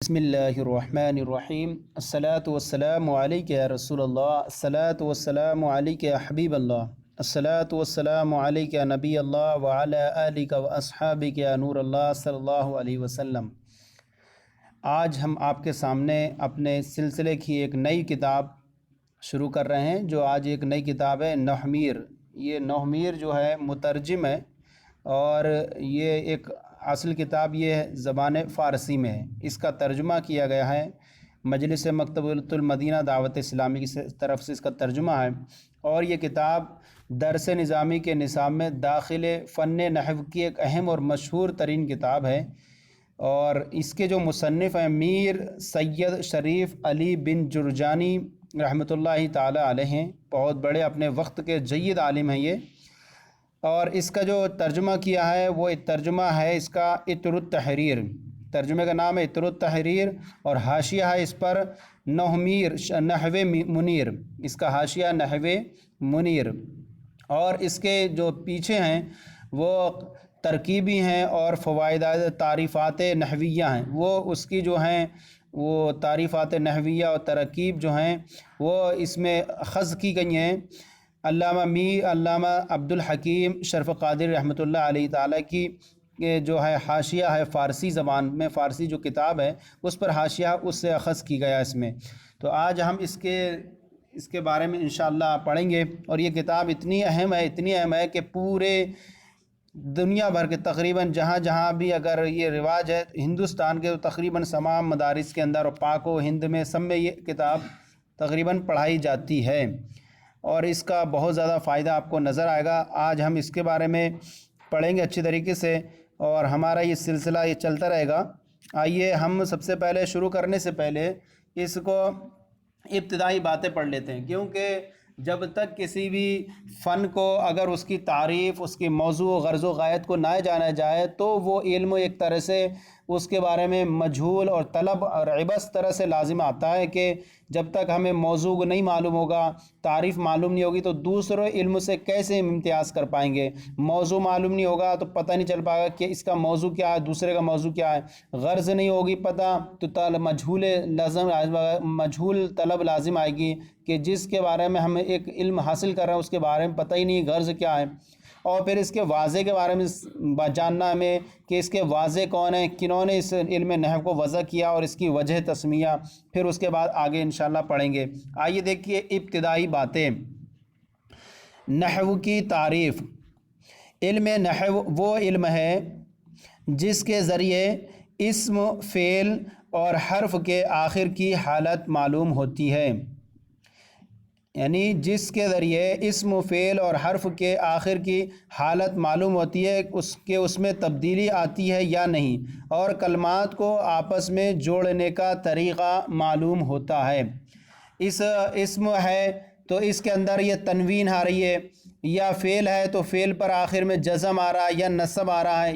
بسم اللہ الرحمن الرحیم الصلاۃ والسلام علیک یا رسول اللہ، الصلاۃ والسلام علیک یا حبیب اللہ، الصلاۃ والسلام علیک یا نبی اللہ وعلی آلک واصحابک یا نور اللہ صلی اللہ علیہ وسلم۔ آج ہم آپ کے سامنے اپنے سلسلے کی ایک نئی کتاب شروع کر رہے ہیں، جو آج ایک نئی کتاب ہے نحو میر۔ یہ نحو میر جو ہے مترجم ہے، اور یہ ایک اصل کتاب یہ زبان فارسی میں ہے۔ اس کا ترجمہ کیا گیا ہے، مجلس مکتبۃ المدینہ دعوت اسلامی کی طرف سے اس کا ترجمہ ہے، اور یہ کتاب درس نظامی کے نصاب میں داخل فن نحو کی ایک اہم اور مشہور ترین کتاب ہے۔ اور اس کے جو مصنف ہیں میر سید شریف علی بن جرجانی رحمۃ اللہ تعالی علیہ ہیں، بہت بڑے اپنے وقت کے جید عالم ہیں یہ۔ اور اس کا جو ترجمہ کیا ہے وہ ترجمہ ہے اس کا عطر التحریر، ترجمے کا نام ہے عطر التحریر، اور حاشیہ ہے اس پر نحو میر نحو منیر، اس کا حاشیہ نحو منیر۔ اور اس کے جو پیچھے ہیں وہ ترکیبی ہیں اور فوائد تعریفات نحویہ ہیں، وہ اس کی جو ہیں وہ تعریفات نحویہ اور ترکیب جو ہیں وہ اس میں خز کی گئی ہیں۔ علامہ عبد الحکیم شرف قادری رحمۃ اللہ علیہ تعالیٰ کی جو ہے حاشیہ ہے فارسی زبان میں، فارسی جو کتاب ہے اس پر حاشیہ اس سے اخذ کی گیا اس میں۔ تو آج ہم اس کے بارے میں انشاءاللہ پڑھیں گے۔ اور یہ کتاب اتنی اہم ہے کہ پورے دنیا بھر کے تقریباً جہاں جہاں بھی اگر یہ رواج ہے ہندوستان کے، تو تقریباً تمام مدارس کے اندر اور پاک و ہند میں سب میں یہ کتاب تقریباً پڑھائی جاتی ہے، اور اس کا بہت زیادہ فائدہ آپ کو نظر آئے گا۔ آج ہم اس کے بارے میں پڑھیں گے اچھی طریقے سے، اور ہمارا یہ سلسلہ یہ چلتا رہے گا۔ آئیے ہم سب سے پہلے شروع کرنے سے پہلے اس کو ابتدائی باتیں پڑھ لیتے ہیں، کیونکہ جب تک کسی بھی فن کو اگر اس کی تعریف، اس کی موضوع غرض و غایت کو نہ جانا جائے تو وہ علم ایک طرح سے اس کے بارے میں مجہول اور طلب اور عبث طرح سے لازم آتا ہے کہ جب تک ہمیں موضوع نہیں معلوم ہوگا، تعریف معلوم نہیں ہوگی، تو دوسرے علم سے کیسے امتیاز کر پائیں گے۔ موضوع معلوم نہیں ہوگا تو پتہ نہیں چل پائے گا کہ اس کا موضوع کیا ہے، دوسرے کا موضوع کیا ہے۔ غرض نہیں ہوگی پتہ تو مجہول طلب لازم آئے گی، کہ جس کے بارے میں ہم ایک علم حاصل کر رہے ہیں اس کے بارے میں پتہ ہی نہیں غرض کیا ہے۔ اور پھر اس کے واضح کے بارے میں جاننا ہمیں کہ اس کے واضح کون ہیں، کنہوں نے اس علم نحو کو وضع کیا اور اس کی وجہ تسمیہ، پھر اس کے بعد آگے انشاءاللہ پڑھیں گے۔ آئیے دیکھیے ابتدائی باتیں۔ نحو کی تعریف۔ علم نحو وہ علم ہے جس کے ذریعے اسم، فعل اور حرف کے آخر کی حالت معلوم ہوتی ہے، یعنی جس کے ذریعے اسم، فعل اور حرف کے آخر کی حالت معلوم ہوتی ہے کہ اس میں تبدیلی آتی ہے یا نہیں، اور کلمات کو آپس میں جوڑنے کا طریقہ معلوم ہوتا ہے۔ اسم ہے تو اس کے اندر یہ تنوین آ رہی ہے، یا فعل ہے تو فعل پر آخر میں جزم آ رہا ہے یا نصب آ رہا ہے،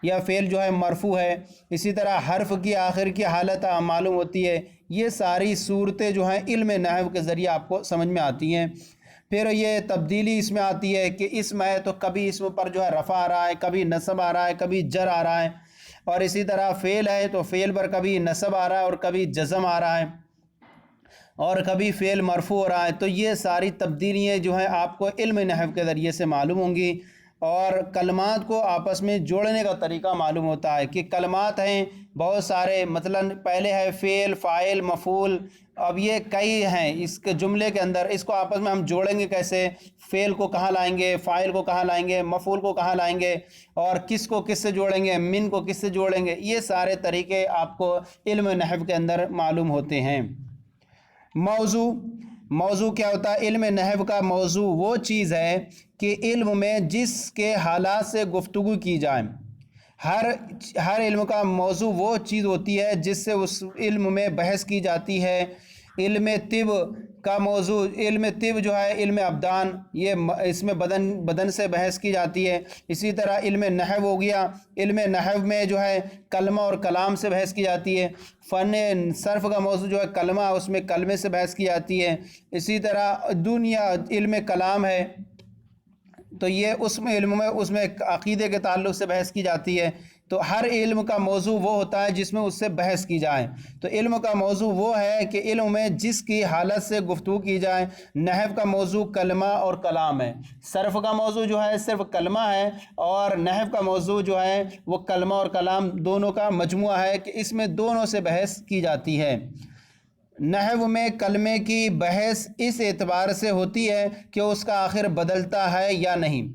یا فعل جو ہے مرفوع ہے۔ اسی طرح حرف کی آخر کی حالت معلوم ہوتی ہے۔ یہ ساری صورتیں جو ہیں علم نحو کے ذریعے آپ کو سمجھ میں آتی ہیں۔ پھر یہ تبدیلی اس میں آتی ہے کہ اسم ہے تو کبھی اسم پر جو ہے رفع آ رہا ہے، کبھی نصب آ رہا ہے، کبھی جر آ رہا ہے، اور اسی طرح فعل ہے تو فعل پر کبھی نصب آ رہا ہے اور کبھی جزم آ رہا ہے، اور کبھی فعل مرفوع ہو رہا ہے۔ تو یہ ساری تبدیلیاں جو ہیں آپ کو علم نحو کے ذریعے سے معلوم ہوں گی، اور کلمات کو آپس میں جوڑنے کا طریقہ معلوم ہوتا ہے کہ کلمات ہیں بہت سارے، مثلا پہلے ہے فعل، فاعل، مفعول، اب یہ کئی ہیں اس کے جملے کے اندر، اس کو آپس میں ہم جوڑیں گے کیسے، فعل کو کہاں لائیں گے، فاعل کو کہاں لائیں گے، مفعول کو کہاں لائیں گے، اور کس کو کس سے جوڑیں گے، من کو کس سے جوڑیں گے، یہ سارے طریقے آپ کو علم نحو کے اندر معلوم ہوتے ہیں۔ موضوع کیا ہوتا ہے؟ علم نحو کا موضوع وہ چیز ہے کہ علم میں جس کے حالات سے گفتگو کی جائے۔ ہر علم کا موضوع وہ چیز ہوتی ہے جس سے اس علم میں بحث کی جاتی ہے۔ علم طب کا موضوع، علم طب جو ہے علم ابدان، یہ اس میں بدن سے بحث کی جاتی ہے۔ اسی طرح علم نحو ہو گیا، علم نحو میں جو ہے کلمہ اور کلام سے بحث کی جاتی ہے۔ فن صرف کا موضوع جو ہے کلمہ، اس میں کلمے سے بحث کی جاتی ہے۔ اسی طرح علم کلام ہے تو یہ اس میں علم میں اس میں عقیدے کے تعلق سے بحث کی جاتی ہے تو ہر علم کا موضوع وہ ہوتا ہے جس میں اس سے بحث کی جائے۔ تو علم کا موضوع وہ ہے کہ علم میں جس کی حالت سے گفتگو کی جائے۔ نحو کا موضوع کلمہ اور کلام ہے، صرف کا موضوع جو ہے صرف کلمہ ہے، اور نحو کا موضوع جو ہے وہ کلمہ اور کلام دونوں کا مجموعہ ہے کہ اس میں دونوں سے بحث کی جاتی ہے۔ نحو میں کلمے کی بحث اس اعتبار سے ہوتی ہے کہ اس کا آخر بدلتا ہے یا نہیں۔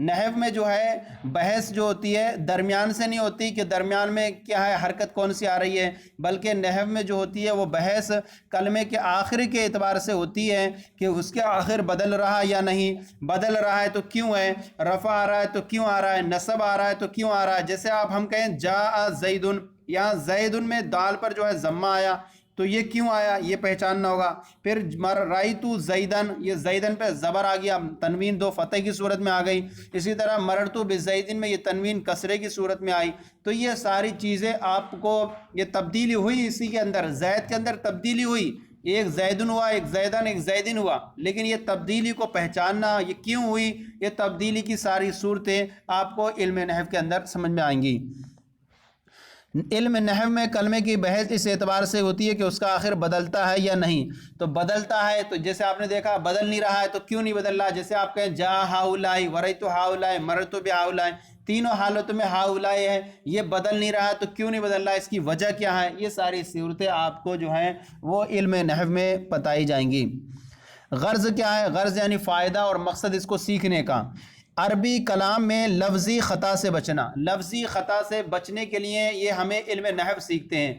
نحو میں جو ہے بحث جو ہوتی ہے درمیان سے نہیں ہوتی کہ درمیان میں کیا ہے، حرکت کون سی آ رہی ہے، بلکہ نحو میں جو ہوتی ہے وہ بحث کلمے کے آخر کے اعتبار سے ہوتی ہے کہ اس کے آخر بدل رہا یا نہیں، بدل رہا ہے تو کیوں ہے، رفع آ رہا ہے تو کیوں آ رہا ہے، نصب آ رہا ہے تو کیوں آ رہا ہے۔ جیسے آپ ہم کہیں جاء زیدن، یہاں زیدن میں دال پر جو ہے ضمہ آیا تو یہ کیوں آیا، یہ پہچاننا ہوگا۔ پھر رأیت زیدن، یہ زیدن پہ زبر آ گیا، تنوین دو فتح کی صورت میں آ گئی۔ اسی طرح مررت بزیدن میں یہ تنوین کسرے کی صورت میں آئی۔ تو یہ ساری چیزیں آپ کو یہ تبدیلی ہوئی، اسی کے اندر زید کے اندر تبدیلی ہوئی، ایک زیدن ہوا، ایک زیدن، ایک زیدن ہوا، لیکن یہ تبدیلی کو پہچاننا یہ کیوں ہوئی، یہ تبدیلی کی ساری صورتیں آپ کو علم نحو کے اندر سمجھ میں آئیں گی۔ علم نحو میں کلمے کی بحث اس اعتبار سے ہوتی ہے کہ اس کا آخر بدلتا ہے یا نہیں۔ تو بدلتا ہے تو جیسے آپ نے دیکھا بدل نہیں رہا ہے تو کیوں نہیں بدل رہا، جیسے آپ کہیں جا ہاؤلائی، ورایت ہاؤلائی، مررت بہاؤلائی، تینوں حالتوں میں ہاؤلائی ہے، یہ بدل نہیں رہا تو کیوں نہیں بدل رہا، اس کی وجہ کیا ہے، یہ ساری صورتیں آپ کو جو ہیں وہ علم نحو میں بتائی جائیں گی۔ غرض کیا ہے، غرض یعنی فائدہ اور مقصد اس کو سیکھنے کا۔ عربی کلام میں لفظی خطا سے بچنا، لفظی خطا سے بچنے کے لیے یہ ہمیں علم نحو سیکھتے ہیں۔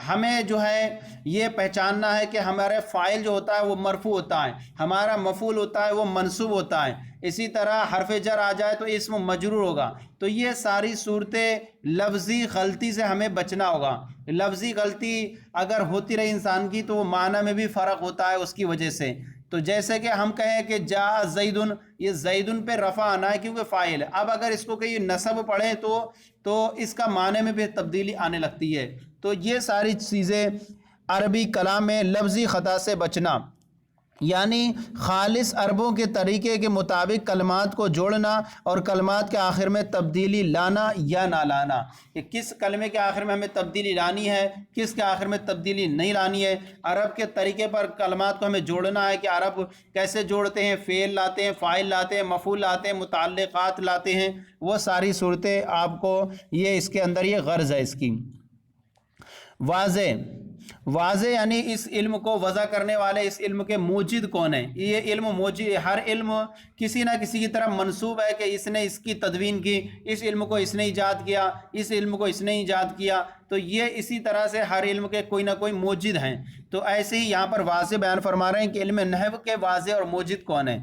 ہمیں جو ہے یہ پہچاننا ہے کہ ہمارے فاعل جو ہوتا ہے وہ مرفوع ہوتا ہے، ہمارا مفعول ہوتا ہے وہ منصوب ہوتا ہے، اسی طرح حرف جر آ جائے تو اسم مجرور ہوگا۔ تو یہ ساری صورتیں لفظی غلطی سے ہمیں بچنا ہوگا۔ لفظی غلطی اگر ہوتی رہی انسان کی تو وہ معنی میں بھی فرق ہوتا ہے اس کی وجہ سے۔ تو جیسے کہ ہم کہیں کہ جا زیدن، یہ زیدن پہ رفع آنا ہے کیونکہ فاعل ہے، اب اگر اس کو کہ نصب پڑھے تو اس کا معنی میں بھی تبدیلی آنے لگتی ہے۔ تو یہ ساری چیزیں عربی کلام میں لفظی خطا سے بچنا، یعنی خالص عربوں کے طریقے کے مطابق کلمات کو جوڑنا اور کلمات کے آخر میں تبدیلی لانا یا نہ لانا، کہ کس کلمے کے آخر میں ہمیں تبدیلی لانی ہے، کس کے آخر میں تبدیلی نہیں لانی ہے۔ عرب کے طریقے پر کلمات کو ہمیں جوڑنا ہے کہ عرب کیسے جوڑتے ہیں، فعل لاتے ہیں، فاعل لاتے ہیں، مفعول لاتے ہیں، متعلقات لاتے ہیں، وہ ساری صورتیں آپ کو یہ اس کے اندر یہ غرض ہے اس کی۔ واضح یعنی اس علم کو وضع کرنے والے، اس علم کے موجد کون ہیں، یہ علم موجد، ہر علم کسی نہ کسی کی طرف منسوب ہے کہ اس نے اس کی تدوین کی، اس علم کو اس نے ایجاد کیا، اس علم کو اس نے ایجاد کیا، تو یہ اسی طرح سے ہر علم کے کوئی نہ کوئی موجد ہیں۔ تو ایسے ہی یہاں پر واضح بیان فرما رہے ہیں کہ علم نحو کے واضح اور موجد کون ہیں۔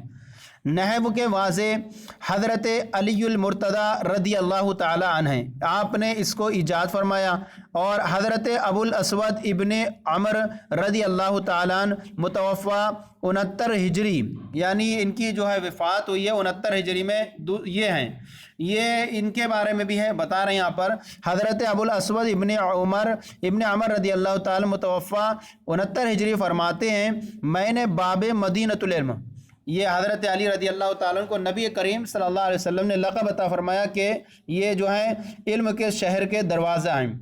نحو کے واضح حضرت علی المرتضی رضی اللہ تعالی عنہ ہیں، آپ نے اس کو ایجاد فرمایا، اور حضرت ابو الاسود ابن عمر رضی اللہ تعالی عنہ متوفہ 69 ہجری، یعنی ان کی جو ہے وفات ہوئی ہے 69 ہجری میں، یہ ہیں، یہ ان کے بارے میں بھی ہے بتا رہے ہیں یہاں پر۔ حضرت ابو الاسود ابن عمر رضی اللہ تعالی متوفہ 69 ہجری فرماتے ہیں، میں نے باب مدینۃ العلم، یہ حضرت علی رضی اللہ تعالیٰ عنہ کو نبی کریم صلی اللہ علیہ وسلم نے لقب عطا فرمایا کہ یہ جو ہیں علم کے شہر کے دروازہ ہیں۔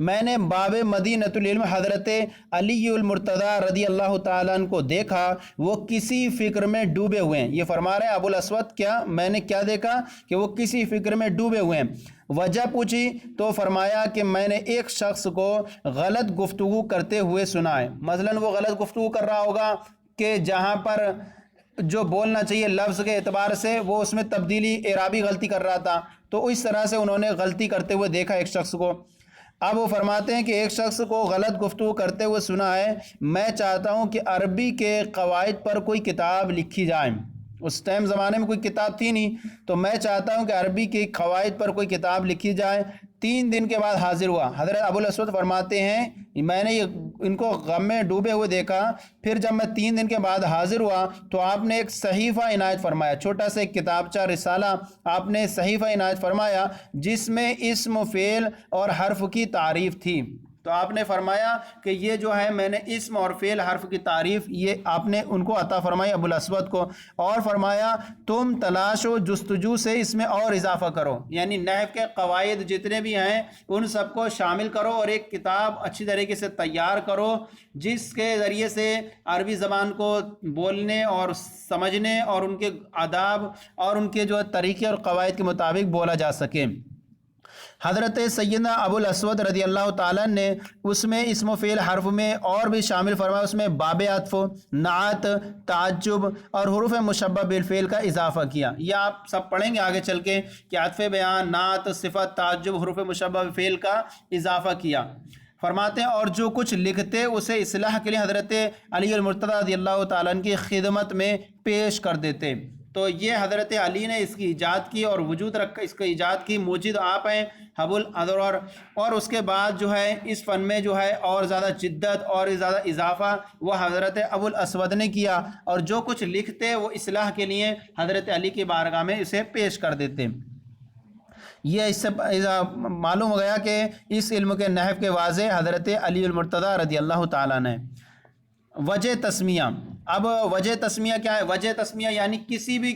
میں نے باب مدینۃ العلم حضرت علی المرتضی رضی اللہ تعالیٰ عنہ کو دیکھا، وہ کسی فکر میں ڈوبے ہوئے ہیں۔ یہ فرما رہے ہیں ابو الاسود، کیا میں نے کیا دیکھا کہ وہ کسی فکر میں ڈوبے ہوئے ہیں۔ وجہ پوچھی تو فرمایا کہ میں نے ایک شخص کو غلط گفتگو کرتے ہوئے سنا ہے۔ مثلاً وہ غلط گفتگو کر رہا ہوگا کہ جہاں پر جو بولنا چاہیے لفظ کے اعتبار سے وہ اس میں تبدیلی اعرابی غلطی کر رہا تھا، تو اس طرح سے انہوں نے غلطی کرتے ہوئے دیکھا ایک شخص کو۔ اب وہ فرماتے ہیں کہ ایک شخص کو غلط گفتگو کرتے ہوئے سنا ہے، میں چاہتا ہوں کہ عربی کے قواعد پر کوئی کتاب لکھی جائے۔ اس ٹائم زمانے میں کوئی کتاب تھی نہیں، تو میں چاہتا ہوں کہ عربی کے قواعد پر کوئی کتاب لکھی جائے۔ 3 دن کے بعد حاضر ہوا۔ حضرت ابو الاسود فرماتے ہیں میں نے ان کو غم میں ڈوبے ہوئے دیکھا، پھر جب میں 3 دن کے بعد حاضر ہوا تو آپ نے ایک صحیفہ عنایت فرمایا، چھوٹا سا ایک کتابچہ رسالہ آپ نے صحیفہ عنایت فرمایا، جس میں اسم، فعل اور حرف کی تعریف تھی۔ تو آپ نے فرمایا کہ یہ جو ہے میں نے اسم اور فعل حرف کی تعریف یہ آپ نے ان کو عطا فرمائی ابو الاسود کو، اور فرمایا تم تلاش و جستجو سے اس میں اور اضافہ کرو، یعنی نحو کے قواعد جتنے بھی ہیں ان سب کو شامل کرو اور ایک کتاب اچھی طریقے سے تیار کرو جس کے ذریعے سے عربی زبان کو بولنے اور سمجھنے اور ان کے آداب اور ان کے جو طریقے اور قواعد کے مطابق بولا جا سکے۔ حضرت سیدنا ابو الاسود رضی اللہ تعالیٰ نے اس میں اسم و فعل حرف میں اور بھی شامل فرمایا، اس میں باب عطف، نعت، تعجب اور حروف مشبہ بالفعل کا اضافہ کیا۔ یہ آپ سب پڑھیں گے آگے چل کے کہ عطف بیان، نعت، صفت، تعجب، حروف مشبہ بالفعل کا اضافہ کیا۔ فرماتے ہیں اور جو کچھ لکھتے اسے اصلاح کے لیے حضرت علی المرتضیٰ رضی اللہ تعالیٰ عنہ کی خدمت میں پیش کر دیتے۔ تو یہ حضرت علی نے اس کی ایجاد کی اور وجود رکھا، اس کی ایجاد کی موجد آپ ہیں ابو الادرار، اور اس کے بعد جو ہے اس فن میں جو ہے اور زیادہ جدت اور زیادہ اضافہ وہ حضرت ابو الاسود نے کیا، اور جو کچھ لکھتے وہ اصلاح کے لیے حضرت علی کی بارگاہ میں اسے پیش کر دیتے۔ یہ اس سے معلوم ہو گیا کہ اس علم کے نحو کے واضح حضرت علی المرتضیٰ رضی اللہ تعالیٰ نے۔ وجہ تسمیہ، اب وجہ تسمیہ کیا ہے؟ وجہ تسمیہ یعنی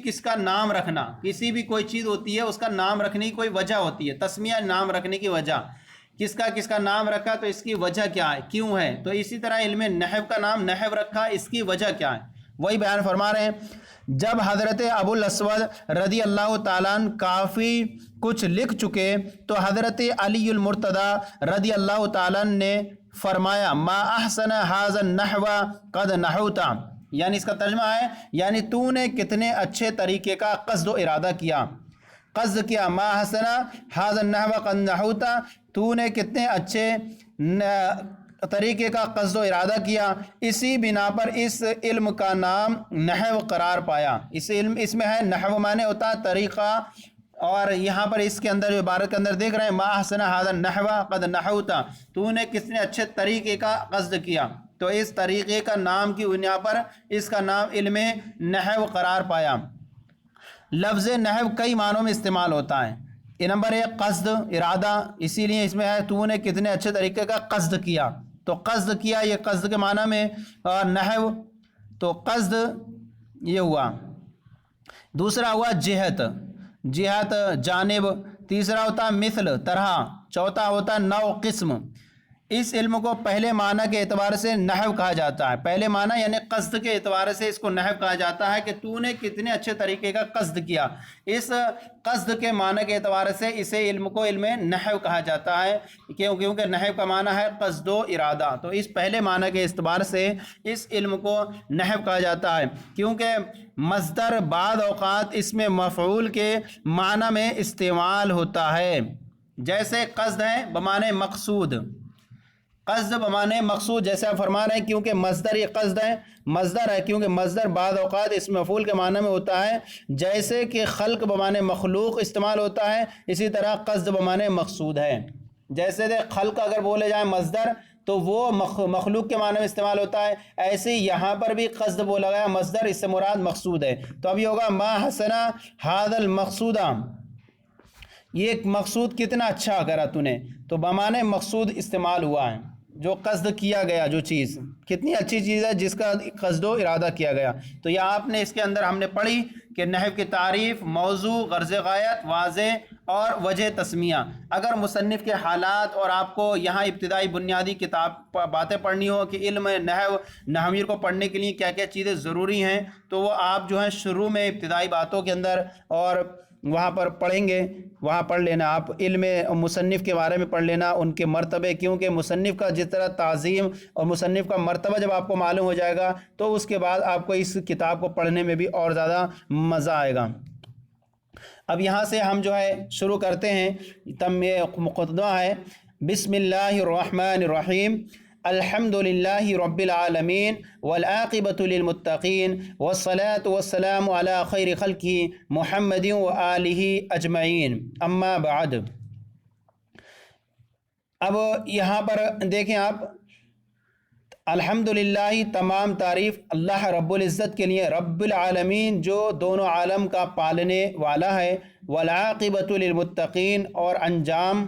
کس کا نام رکھنا، کسی بھی کوئی چیز ہوتی ہے اس کا نام رکھنے کی کوئی وجہ ہوتی ہے، تسمیہ نام رکھنے کی وجہ، کس کا نام رکھا تو اس کی وجہ کیا ہے، کیوں ہے؟ تو اسی طرح علم نحو کا نام نحو رکھا، اس کی وجہ کیا ہے؟ وہی بیان فرما رہے ہیں۔ جب حضرت ابو الاسود رضی اللہ تعالیٰ عنہ کافی کچھ لکھ چکے تو حضرت علی المرتضیٰ رضی اللہ تعالیٰ عنہ نے فرمایا ما احسن ھذا النحو قد نحوت، یعنی اس کا ترجمہ ہے یعنی تو نے کتنے اچھے طریقے کا قصد و ارادہ کیا، قصد کیا، ما احسن ھذا النحو قد نحوت، تو نے کتنے اچھے طریقے کا قصد و ارادہ کیا، اسی بنا پر اس علم کا نام نحو قرار پایا۔ اس میں ہے نحو معنی ہوتا ہے طریقہ، اور یہاں پر اس کے اندر عبارت کے اندر دیکھ رہے ہیں ما احسن ھذا النحو قد نحوت، تو نے کتنے اچھے طریقے کا قصد کیا، تو اس طریقے کا نام کی بنا پر اس کا نام علم نحو قرار پایا۔ لفظ نحو کئی معنوں میں استعمال ہوتا ہے۔ نمبر 1 قصد، ارادہ، اسی لیے اس میں ہے تو نے کتنے اچھے طریقے کا قصد کیا، تو قصد کیا یہ قصد کے معنی میں، اور نحو تو قصد یہ ہوا۔ دوسرا ہوا جہت، جہت جانب، تیسرا ہوتا ہے مثل طرح، چوتھا ہوتا ہے نوع قسم۔ اس علم کو پہلے معنی کے اعتبار سے نحو کہا جاتا ہے، پہلے معنی یعنی قصد کے اعتبار سے اس کو نحو کہا جاتا ہے کہ تو نے کتنے اچھے طریقے کا قصد کیا، اس قصد کے معنی کے اعتبار سے اسے علم کو علم نحو کہا جاتا ہے، کیونکہ نحو کا معنی ہے قصد و ارادہ، تو اس پہلے معنی کے اعتبار سے اس علم کو نحو کہا جاتا ہے، کیونکہ مصدر بعض اوقات اس میں مفعول کے معنی میں استعمال ہوتا ہے، جیسے قصد ہے بمعنی مقصود، قصد بمعنی مقصود، جیسے آپ فرما رہے ہیں کیونکہ مصدر یہ قصد ہے، مصدر ہے کیونکہ مصدر بعض اوقات اس مفعول کے معنی میں ہوتا ہے، جیسے کہ خلق بمعنی مخلوق استعمال ہوتا ہے، اسی طرح قصد بمعنی مقصود ہے۔ جیسے خلق اگر بولے جائیں مصدر تو وہ مخلوق کے معنی میں استعمال ہوتا ہے، ایسے یہاں پر بھی قصد بولا گیا مصدر، اس سے مراد مقصود ہے، تو اب یہ ہوگا ما حسنا ھذا المقصود، یہ مقصود کتنا اچھا کرا تو نے، تو بمعنی مقصود استعمال ہوا ہے، جو قصد کیا گیا، جو چیز کتنی اچھی چیز ہے جس کا قصد و ارادہ کیا گیا۔ تو یہ آپ نے اس کے اندر ہم نے پڑھی کہ نحو کی تعریف، موضوع، غرض غایت، واضح اور وجہ تسمیہ۔ اگر مصنف کے حالات اور آپ کو یہاں ابتدائی بنیادی کتاب باتیں پڑھنی ہو کہ علم نحو نحویر کو پڑھنے کے لیے کیا کیا چیزیں ضروری ہیں، تو وہ آپ جو ہیں شروع میں ابتدائی باتوں کے اندر اور وہاں پر پڑھیں گے، وہاں پڑھ لینا آپ، علم مصنف کے بارے میں پڑھ لینا، ان کے مرتبے، کیونکہ مصنف کا جس طرح تعظیم اور مصنف کا مرتبہ جب آپ کو معلوم ہو جائے گا تو اس کے بعد آپ کو اس کتاب کو پڑھنے میں بھی اور زیادہ مزہ آئے گا۔ اب یہاں سے ہم جو ہے شروع کرتے ہیں، تم مقدمہ ہے۔ بسم اللہ الرحمن الرحیم، الحمد للہ رب العالمین والعاقبۃ للمتقین والصلاة والسلام علی خیر خلقہ محمد وآلہ اجمعین، اما بعد۔ اب یہاں پر دیکھیں آپ، الحمدللہ تمام تعریف اللہ رب العزت کے لیے، رب العالمین جو دونوں عالم کا پالنے والا ہے، والعاقبۃ للمتقین اور انجام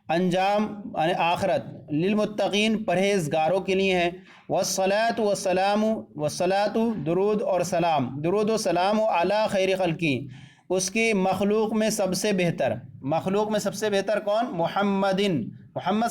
انجام یعنی آخرت، للمتقین پرہیزگاروں کے لیے ہے، والصلاۃ والسلام، والصلاۃ درود اور سلام، درود و سلام علی خیر خلقی، اس کی مخلوق میں سب سے بہتر، مخلوق میں سب سے بہتر کون؟ محمد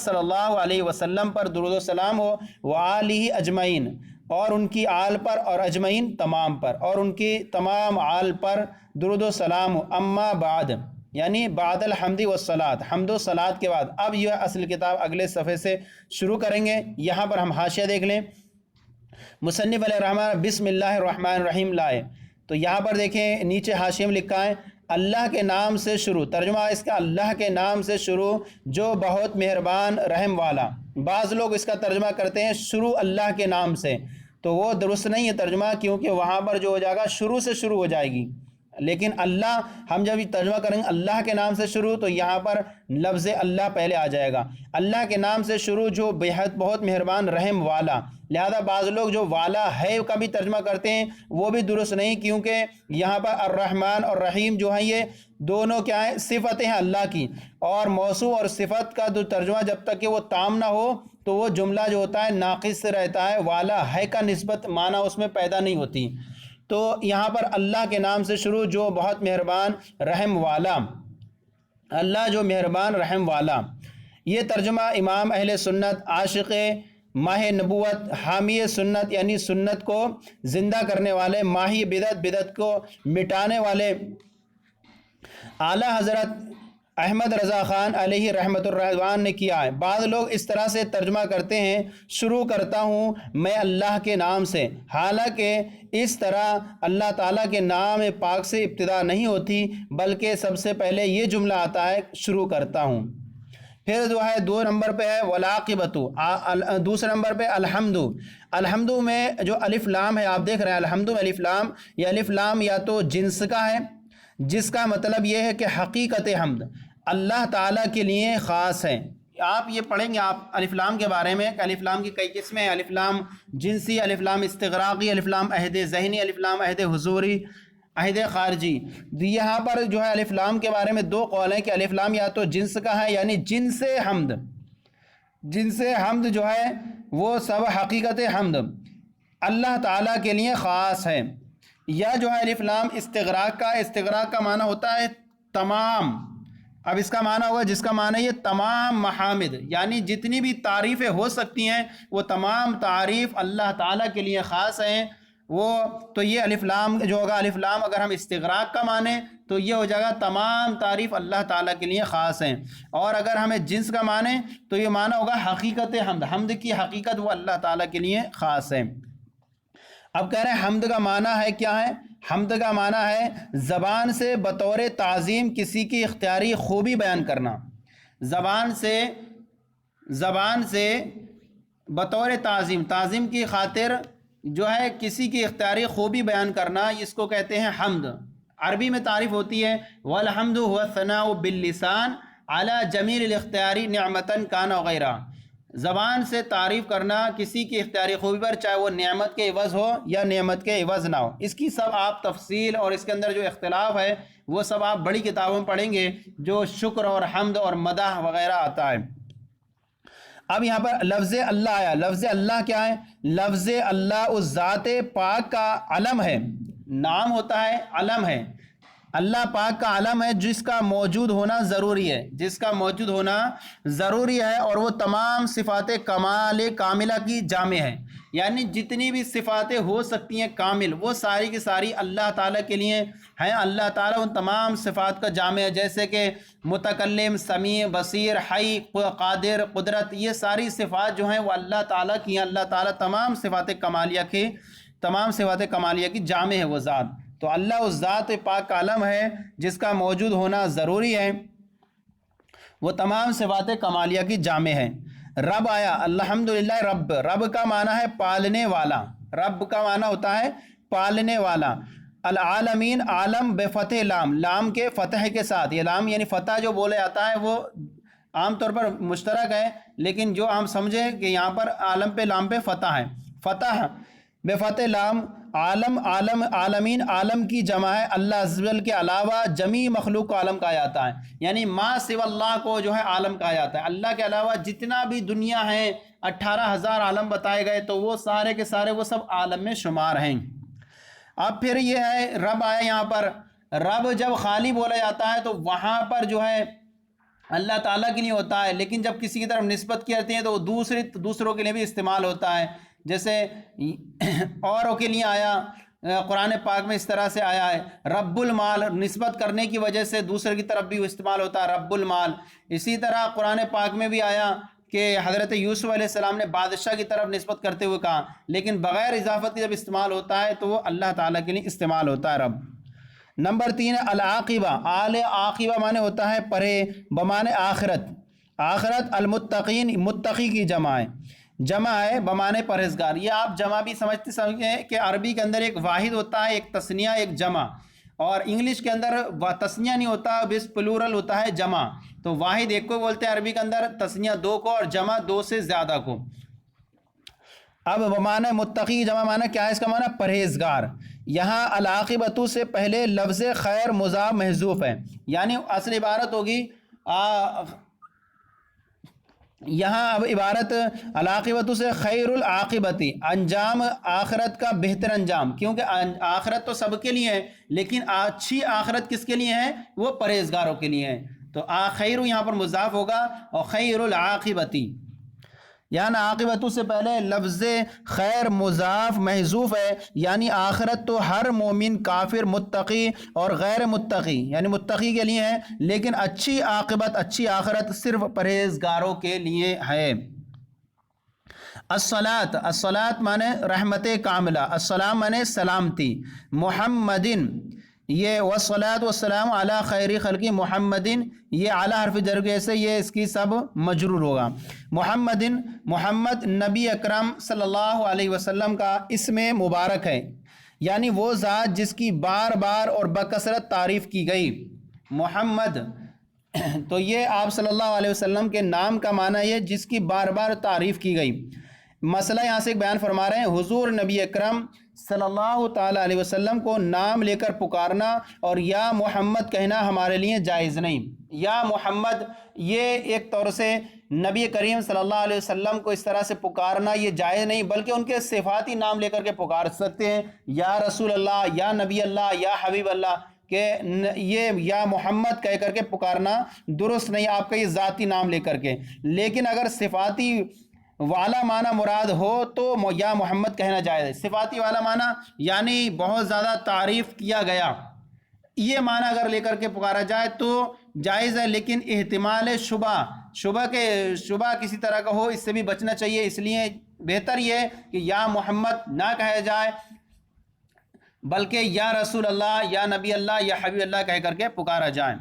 صلی اللہ علیہ وسلم پر درود و سلام ہو، وآلہ اجمعین، اور ان کی آل پر، اور اجمعین تمام پر، اور ان کی تمام آل پر درود و سلام ہو۔ اما بعد یعنی بعد الحمد والصلاۃ، حمد و صلاۃ کے بعد، اب یہ اصل کتاب اگلے صفحے سے شروع کریں گے۔ یہاں پر ہم حاشیہ دیکھ لیں، مصنف علیہ الرحمٰن بسم اللہ الرحمن الرحیم لائے، تو یہاں پر دیکھیں نیچے حاشیے میں لکھا ہے اللہ کے نام سے شروع، ترجمہ اس کا اللہ کے نام سے شروع جو بہت مہربان رحم والا۔ بعض لوگ اس کا ترجمہ کرتے ہیں شروع اللہ کے نام سے، تو وہ درست نہیں ہے ترجمہ، کیونکہ وہاں پر جو ہو جائے گا شروع سے شروع ہو جائے گی، لیکن اللہ ہم جب ترجمہ کریں گے اللہ کے نام سے شروع، تو یہاں پر لفظ اللہ پہلے آ جائے گا، اللہ کے نام سے شروع جو بہت مہربان رحم والا۔ لہذا بعض لوگ جو والا ہے کا بھی ترجمہ کرتے ہیں، وہ بھی درست نہیں، کیونکہ یہاں پر الرحمن اور رحیم جو ہیں یہ دونوں کیا ہیں؟ صفتیں ہیں اللہ کی، اور موصوف اور صفت کا جو ترجمہ جب تک کہ وہ تام نہ ہو تو وہ جملہ جو ہوتا ہے ناقص سے رہتا ہے، والا ہے کا نسبت معنی اس میں پیدا نہیں ہوتی۔ تو یہاں پر اللہ کے نام سے شروع جو بہت مہربان رحم والا، اللہ جو مہربان رحم والا۔ یہ ترجمہ امام اہل سنت، عاشق ماہ نبوت، حامی سنت یعنی سنت کو زندہ کرنے والے، ماہی بدعت، بدعت کو مٹانے والے اعلیٰ حضرت احمد رضا خان علیہ رحمۃ الرحمن نے کیا ہے۔ بعض لوگ اس طرح سے ترجمہ کرتے ہیں شروع کرتا ہوں میں اللہ کے نام سے، حالانکہ اس طرح اللہ تعالیٰ کے نام پاک سے ابتدا نہیں ہوتی، بلکہ سب سے پہلے یہ جملہ آتا ہے شروع کرتا ہوں۔ پھر جو ہے 2 نمبر پہ ہے والعاقبۃ، دوسرے نمبر پہ الحمد۔ الحمد میں جو الف لام ہے آپ دیکھ رہے ہیں، الحمد میں الف لام، یہ الف لام یا تو جنس کا ہے، جس کا مطلب یہ ہے کہ حقیقت حمد اللہ تعالیٰ کے لیے خاص ہے۔ آپ یہ پڑھیں گے آپ الف لام کے بارے میں کہ الف لام کی کئی قسمیں ہیں، الف لام جنسی، الف لام استغراقی، الف لام عہد ذہنی، الف لام عہد حضوری، عہد خارجی۔ یہاں پر جو ہے الف لام کے بارے میں 2 قول ہیں کہ الف لام یا تو جنس کا ہے، یعنی جنس حمد، جنس حمد جو ہے وہ سب حقیقت حمد اللہ تعالیٰ کے لیے خاص ہے، یا جو ہے الف لام استغراق کا، استغراق کا معنی ہوتا ہے تمام۔ اب اس کا معنی ہوگا جس کا معنی یہ تمام محامد، یعنی جتنی بھی تعریفیں ہو سکتی ہیں وہ تمام تعریف اللہ تعالیٰ کے لیے خاص ہیں۔ وہ تو یہ الف لام جو ہوگا، الف لام اگر ہم استغراق کا مانیں تو یہ ہو جائے گا تمام تعریف اللہ تعالیٰ کے لیے خاص ہیں، اور اگر ہمیں جنس کا مانیں تو یہ معنی ہوگا حقیقت حمد، حمد کی حقیقت وہ اللہ تعالیٰ کے لیے خاص ہے۔ اب کہہ رہے ہیں حمد کا معنی ہے کیا ہے؟ حمد کا معنی ہے زبان سے بطور تعظیم کسی کی اختیاری خوبی بیان کرنا، زبان سے بطور تعظیم، تعظیم کی خاطر جو ہے کسی کی اختیاری خوبی بیان کرنا، اس کو کہتے ہیں حمد۔ عربی میں تعریف ہوتی ہے والحمد هو الثناء باللسان على جمیل الاختیاری نعمتاً کان وغیرہ، زبان سے تعریف کرنا کسی کی اختیاری خوبی پر، چاہے وہ نعمت کے عوض ہو یا نعمت کے عوض نہ ہو۔ اس کی سب آپ تفصیل اور اس کے اندر جو اختلاف ہے وہ سب آپ بڑی کتابوں میں پڑھیں گے، جو شکر اور حمد اور مدح وغیرہ آتا ہے۔ اب یہاں پر لفظ اللہ آیا، لفظ اللہ کیا ہے؟ لفظ اللہ اس ذات پاک کا علم ہے، نام ہوتا ہے علم ہے، اللہ پاک کا علم ہے جس کا موجود ہونا ضروری ہے، جس کا موجود ہونا ضروری ہے، اور وہ تمام صفات کمال کاملہ کی جامع ہے، یعنی جتنی بھی صفاتیں ہو سکتی ہیں کامل وہ ساری کی ساری اللہ تعالیٰ کے لیے ہیں۔ اللہ تعالیٰ ان تمام صفات کا جامع ہے، جیسے کہ متکلم، سمیع، بصیر، حی، قادر، قدرت، یہ ساری صفات جو ہیں وہ اللہ تعالیٰ کی ہیں۔ اللہ تعالیٰ تمام صفات کمالیہ کی جامع ہے وہ ذات۔ تو اللہ اس ذات پاک کا علم ہے جس کا موجود ہونا ضروری ہے، وہ تمام صفات کمالیہ کی جامع ہے۔ رب آیا، الحمدللہ رب، رب کا معنی ہے پالنے والا، رب کا معنی ہوتا ہے پالنے والا۔ العالمین، عالم بفتح لام، لام کے فتح کے ساتھ، یہ لام یعنی فتح جو بولے جاتا ہے وہ عام طور پر مشترک ہے، لیکن جو ہم سمجھیں کہ یہاں پر عالم پہ لام پہ فتح ہے، فتح بفتح لام عالمین عالم کی جمع ہے، اللہ عز و جل کے علاوہ جمی مخلوق کو عالم کہا جاتا ہے، یعنی ما سوا اللہ کو جو ہے عالم کہا جاتا ہے۔ اللہ کے علاوہ جتنا بھی دنیا ہے 18,000 عالم بتائے گئے تو وہ سارے کے سارے وہ سب عالم میں شمار ہیں۔ اب پھر یہ ہے رب آیا یہاں پر، رب جب خالی بولا جاتا ہے تو وہاں پر جو ہے اللہ تعالیٰ کے لیے ہوتا ہے، لیکن جب کسی کی طرف نسبت کی جاتی ہے تو وہ دوسروں کے لیے بھی استعمال ہوتا ہے، جیسے اوروں کے لیے آیا قرآن پاک میں اس طرح سے آیا ہے رب المال، نسبت کرنے کی وجہ سے دوسرے کی طرف بھی وہ استعمال ہوتا ہے رب المال۔ اسی طرح قرآن پاک میں بھی آیا کہ حضرت یوسف علیہ السلام نے بادشاہ کی طرف نسبت کرتے ہوئے کہا، لیکن بغیر اضافت جب استعمال ہوتا ہے تو وہ اللہ تعالیٰ کے لیے استعمال ہوتا ہے رب۔ نمبر 3 العاقبہ، عاقبہ معنی ہوتا ہے پرے، بمعنی آخرت، آخرت المتقین متقی کی جمع ہے بمعنی پرہیزگار۔ یہ آپ جمع بھی سمجھیں کہ عربی کے اندر ایک واحد ہوتا ہے، ایک تثنیہ ایک جمع، اور انگلش کے اندر تثنیہ نہیں ہوتا، بس پلورل ہوتا ہے جمع، تو واحد ایک کو بولتے ہیں عربی کے اندر، تثنیہ 2 کو، اور جمع 2 سے زیادہ کو۔ اب بمعنی متقی جمع معنی کیا ہے؟ اس کا معنی پرہیزگار۔ یہاں العاقبۃ سے پہلے لفظ خیر مضاف محذوف ہے، یعنی اصل عبارت ہوگی یہاں اب عبارت العاقبۃ سے خیر العاقبتی، انجام آخرت کا بہتر انجام، کیونکہ آخرت تو سب کے لیے ہے لیکن اچھی آخرت کس کے لیے ہے؟ وہ پرہیزگاروں کے لیے ہے، تو خیر یہاں پر مضاف ہوگا، اور خیر العاقبتی، یعنی عاقبت سے پہلے لفظ خیر مضاف محذوف ہے، یعنی آخرت تو ہر مومن، کافر، متقی اور غیر متقی یعنی متقی کے لیے ہے، لیکن اچھی عاقبت، اچھی آخرت صرف پرہیزگاروں کے لیے ہے۔ الصلاۃ مانے رحمت کاملہ، السلام مانے سلامتی، محمدن، یہ والصلاۃ والسلام علی خیر خلق محمدن، یہ اعلیٰ حرف جر کے سے یہ اس کی سب مجرور ہوگا۔ محمدن، محمد نبی اکرم صلی اللہ علیہ وسلم کا اسم مبارک ہے، یعنی وہ ذات جس کی بار بار اور بکثرت تعریف کی گئی۔ محمد تو یہ آپ صلی اللہ علیہ وسلم کے نام کا معنی ہے جس کی بار بار تعریف کی گئی۔ مسئلہ یہاں سے ایک بیان فرما رہے ہیں، حضور نبی اکرم صلی اللہ تعالیٰ علیہ وسلم کو نام لے کر پکارنا اور یا محمد کہنا ہمارے لیے جائز نہیں۔ یا محمد یہ ایک طور سے نبی کریم صلی اللہ علیہ وسلم کو اس طرح سے پکارنا یہ جائز نہیں، بلکہ ان کے صفاتی نام لے کر کے پکار سکتے ہیں، یا رسول اللہ، یا نبی اللہ، یا حبیب اللہ، کہ یہ یا محمد کہہ کر کے پکارنا درست نہیں، آپ کا یہ ذاتی نام لے کر کے۔ لیکن اگر صفاتی والا معنی مراد ہو تو یا محمد کہنا جائز ہے۔ صفاتی والا معنی یعنی بہت زیادہ تعریف کیا گیا، یہ معنی اگر لے کر کے پکارا جائے تو جائز ہے، لیکن احتمال شبہ کسی طرح کا ہو اس سے بھی بچنا چاہیے، اس لیے بہتر یہ ہے کہ یا محمد نہ کہا جائے بلکہ یا رسول اللہ، یا نبی اللہ، یا حبیب اللہ کہہ کر کے پکارا جائے۔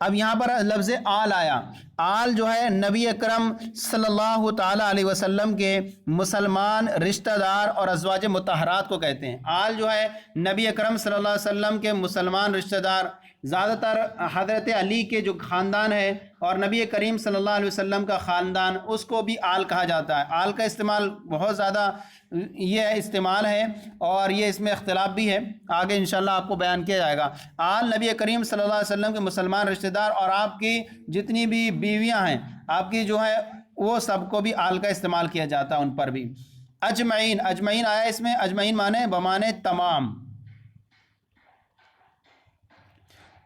اب یہاں پر لفظ آل آیا، آل جو ہے نبی اکرم صلی اللہ تعالیٰ علیہ وسلم کے مسلمان رشتہ دار اور ازواج مطہرات کو کہتے ہیں۔ آل جو ہے نبی اکرم صلی اللہ علیہ وسلم کے مسلمان رشتہ دار، زیادہ تر حضرت علی کے جو خاندان ہے اور نبی کریم صلی اللہ علیہ وسلم کا خاندان، اس کو بھی آل کہا جاتا ہے۔ آل کا استعمال بہت زیادہ یہ استعمال ہے اور یہ اس میں اختلاف بھی ہے، آگے انشاءاللہ آپ کو بیان کیا جائے گا۔ آل نبی کریم صلی اللہ علیہ وسلم کے مسلمان رشتہ دار اور آپ کی جتنی بھی بیویاں ہیں آپ کی جو ہے وہ سب کو بھی آل کا استعمال کیا جاتا ہے ان پر بھی۔ اجمعین، اجمعین آیا اس میں، اجمعین مانے بمانے تمام،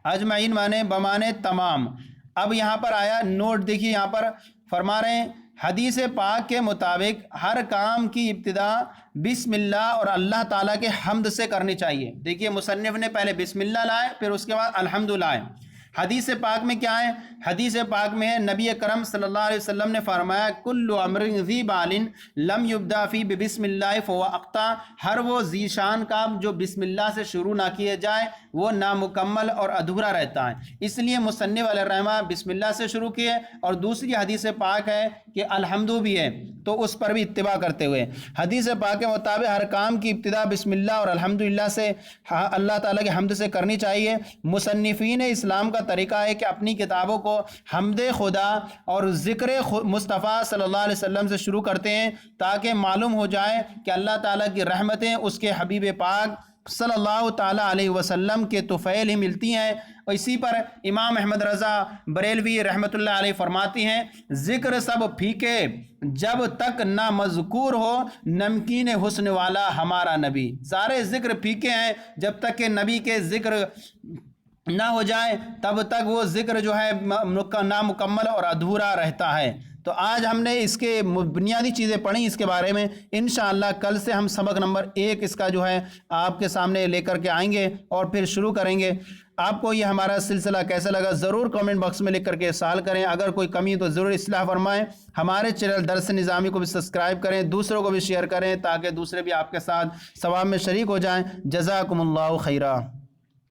اجمعین مانے بمانے تمام۔ اب یہاں پر آیا نوٹ دیکھیے، یہاں پر فرما رہے ہیں حدیث پاک کے مطابق ہر کام کی ابتدا بسم اللہ اور اللہ تعالیٰ کے حمد سے کرنی چاہیے۔ دیکھیے مصنف نے پہلے بسم اللہ لائے، پھر اس کے بعد الحمد لائے۔ حدیث پاک میں کیا ہے؟ حدیث پاک میں ہے نبی کرم صلی اللہ علیہ وسلم نے فرمایا کل امر ذی بال لم یبدا فی بسم اللہ فهو اقطع، ہر وہ ذی شان کام جو بسم اللہ سے شروع نہ کیا جائے وہ نامکمل اور ادھورا رہتا ہے۔ اس لیے مصنف علیہ الرحمہ بسم اللہ سے شروع کیے، اور دوسری حدیث پاک ہے کہ الحمد بھی ہے تو اس پر بھی اتباع کرتے ہوئے حدیث پاک کے مطابق ہر کام کی ابتدا بسم اللہ اور الحمدللہ سے، اللہ تعالیٰ کے حمد سے کرنی چاہیے۔ مصنفین اسلام کا طریقہ ہے کہ اپنی کتابوں کو حمد خدا اور ذکر مصطفیٰ صلی اللہ علیہ وسلم سے شروع کرتے ہیں، تاکہ معلوم ہو جائے کہ اللہ تعالیٰ کی رحمتیں اس کے حبیب پاک صلی اللہ تعالیٰ علیہ وسلم کے طفیل ہی ملتی ہیں۔ اور اسی پر امام احمد رضا بریلوی رحمۃ اللہ علیہ فرماتی ہیں، ذکر سب پھیکے جب تک نہ مذکور ہو نمکین حسن والا ہمارا نبی۔ سارے ذکر پھیکے ہیں، جب تک کہ نبی کے ذکر نہ ہو جائے تب تک وہ ذکر جو ہے نامکمل اور ادھورا رہتا ہے۔ تو آج ہم نے اس کے بنیادی چیزیں پڑھی اس کے بارے میں، انشاءاللہ کل سے ہم سبق نمبر 1 اس کا جو ہے آپ کے سامنے لے کر کے آئیں گے اور پھر شروع کریں گے۔ آپ کو یہ ہمارا سلسلہ کیسا لگا ضرور کامنٹ باکس میں لکھ کر کے سوال کریں، اگر کوئی کمی ہے تو ضرور اصلاح فرمائیں۔ ہمارے چینل درس نظامی کو بھی سبسکرائب کریں، دوسروں کو بھی شیئر کریں، تاکہ دوسرے بھی آپ کے ساتھ ثواب میں شریک ہو جائیں۔ جزاکم اللہ خیرہ۔